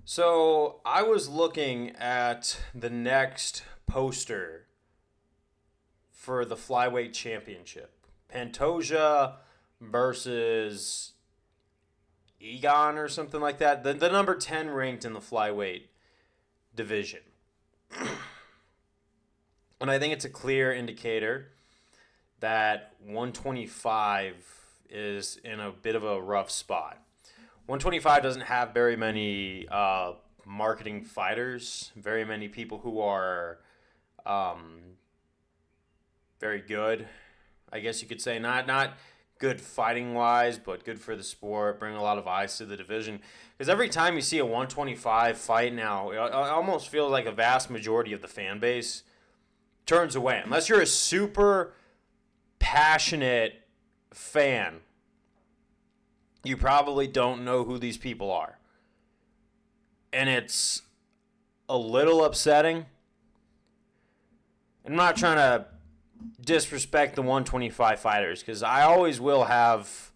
So I was looking at the next poster for the Flyweight Championship. Pantoja versus Egon or something like that. The number 10 ranked in the Flyweight division. And I think it's a clear indicator that 125 is in a bit of a rough spot. 125 doesn't have very many marketing fighters, very many people who are um, very good. I guess you could say not good fighting wise, but good for the sport. Bring a lot of eyes to the division. Because every time you see a 125 fight now, it almost feels like a vast majority of the fan base turns away, unless you're a super passionate fan. You probably don't know who these people are. And it's a little upsetting. I'm not trying to disrespect the 125 fighters because I always will have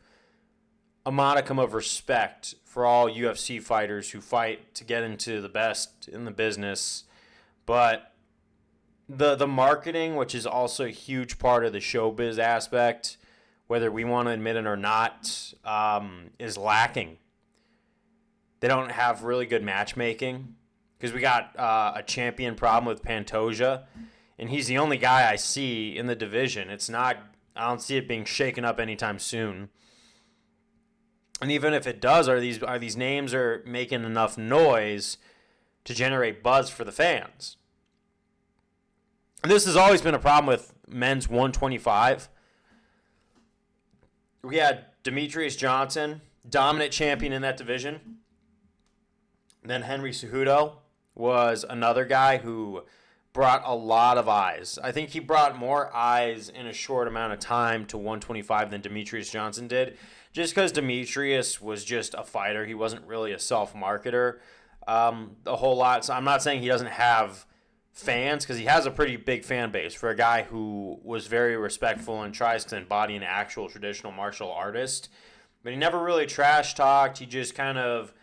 a modicum of respect for all UFC fighters who fight to get into the best in the business. But the marketing, which is also a huge part of the showbiz aspect, whether we want to admit it or not, is lacking. They don't have really good matchmaking because we got a champion problem with Pantoja, and he's the only guy I see in the division. I don't see it being shaken up anytime soon. And even if it does, are these names are making enough noise to generate buzz for the fans? And this has always been a problem with men's 125. We had Demetrius Johnson, dominant champion in that division. Then Henry Cejudo was another guy who brought a lot of eyes. I think he brought more eyes in a short amount of time to 125 than Demetrius Johnson did, just because Demetrius was just a fighter. He wasn't really a self-marketer a whole lot. So I'm not saying he doesn't have fans, because he has a pretty big fan base for a guy who was very respectful and tries to embody an actual traditional martial artist. But he never really trash talked. He just kind of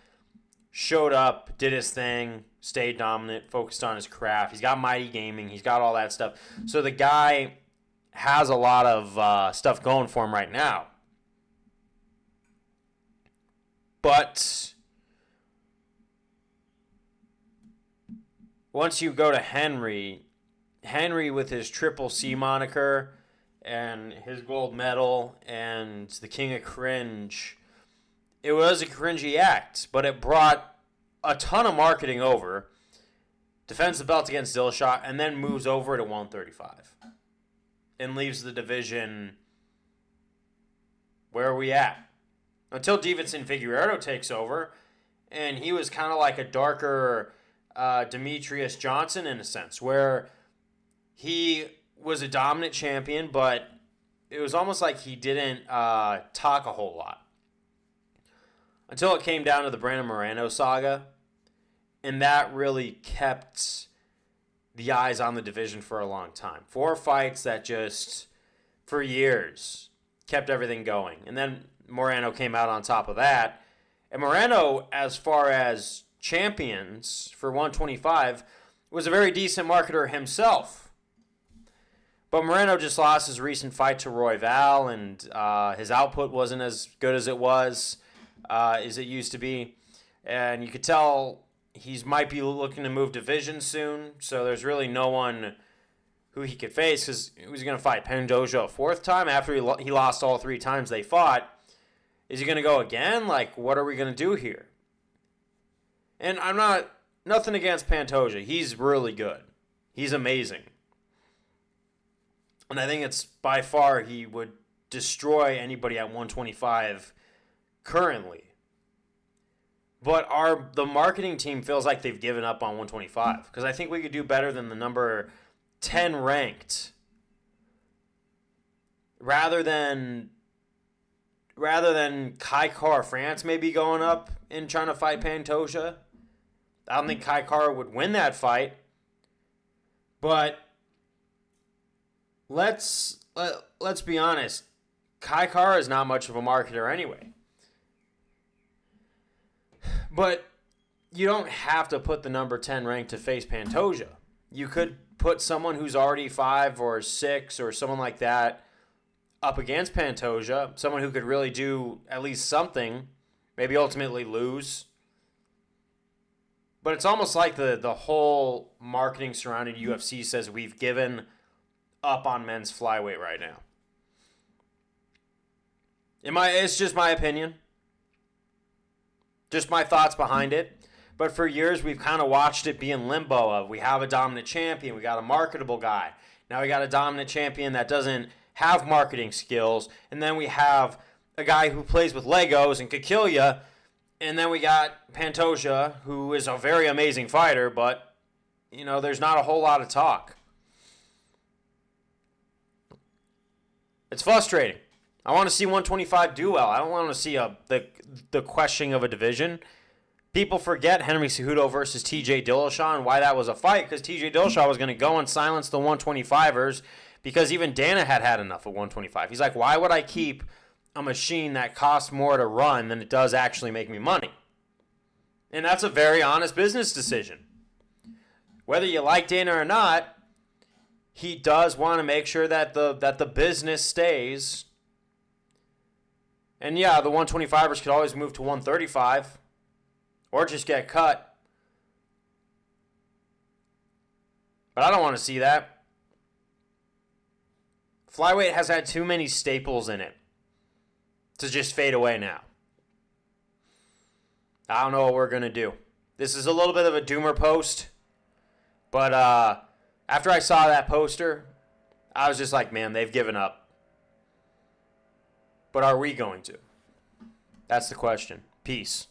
showed up, did his thing, stayed dominant, focused on his craft. He's got Mighty Gaming. He's got all that stuff. So the guy has a lot of stuff going for him right now. But once you go to Henry with his Triple C moniker and his gold medal and the King of Cringe, it was a cringy act, but it brought a ton of marketing over, defends the belt against Dillashaw, and then moves over to 135 and leaves the division. Where are we at? Until Deiveson Figueiredo takes over, and he was kind of like a darker Demetrius Johnson in a sense, where he was a dominant champion, but it was almost like he didn't talk a whole lot. Until it came down to the Brandon Moreno saga, and that really kept the eyes on the division for a long time. 4 fights that just, for years, kept everything going. And then Moreno came out on top of that. And Moreno, as far as champions for 125, was a very decent marketer himself. But Moreno just lost his recent fight to Royval, and his output wasn't as good as it was. As it used to be. And you could tell he might be looking to move division soon, so there's really no one who he could face, because he was going to fight Pantoja a 4th time after he lost all 3 times they fought. Is he going to go again? Like, what are we going to do here? And nothing against Pantoja. He's really good. He's amazing. And I think it's by far he would destroy anybody at 125 currently. But the marketing team feels like they've given up on 125, because I think we could do better than the number 10 ranked. Rather than Kai Kara France maybe going up and trying to fight Pantoja. I don't think Kai Kara would win that fight. But let's be honest. Kai Kara is not much of a marketer anyway. But you don't have to put the number 10 ranked to face Pantoja. You could put someone who's already 5 or 6 or someone like that up against Pantoja, someone who could really do at least something, maybe ultimately lose. But it's almost like the whole marketing surrounding UFC says we've given up on men's flyweight right now. It's just my opinion. Just my thoughts behind it. But for years, we've kind of watched it be in limbo of we have a dominant champion, we got a marketable guy. Now we got a dominant champion that doesn't have marketing skills. And then we have a guy who plays with Legos and could kill you. And then we got Pantoja, who is a very amazing fighter, but, there's not a whole lot of talk. It's frustrating. I want to see 125 do well. I don't want to see the questioning of a division. People forget Henry Cejudo versus TJ Dillashaw and why that was a fight, because TJ Dillashaw was going to go and silence the 125ers because even Dana had enough of 125. He's like, why would I keep a machine that costs more to run than it does actually make me money? And that's a very honest business decision. Whether you like Dana or not, he does want to make sure that the business stays. And yeah, the 125ers could always move to 135 or just get cut. But I don't want to see that. Flyweight has had too many staples in it to just fade away now. I don't know what we're going to do. This is a little bit of a doomer post. But after I saw that poster, I was just like, man, they've given up. But are we going to? That's the question. Peace.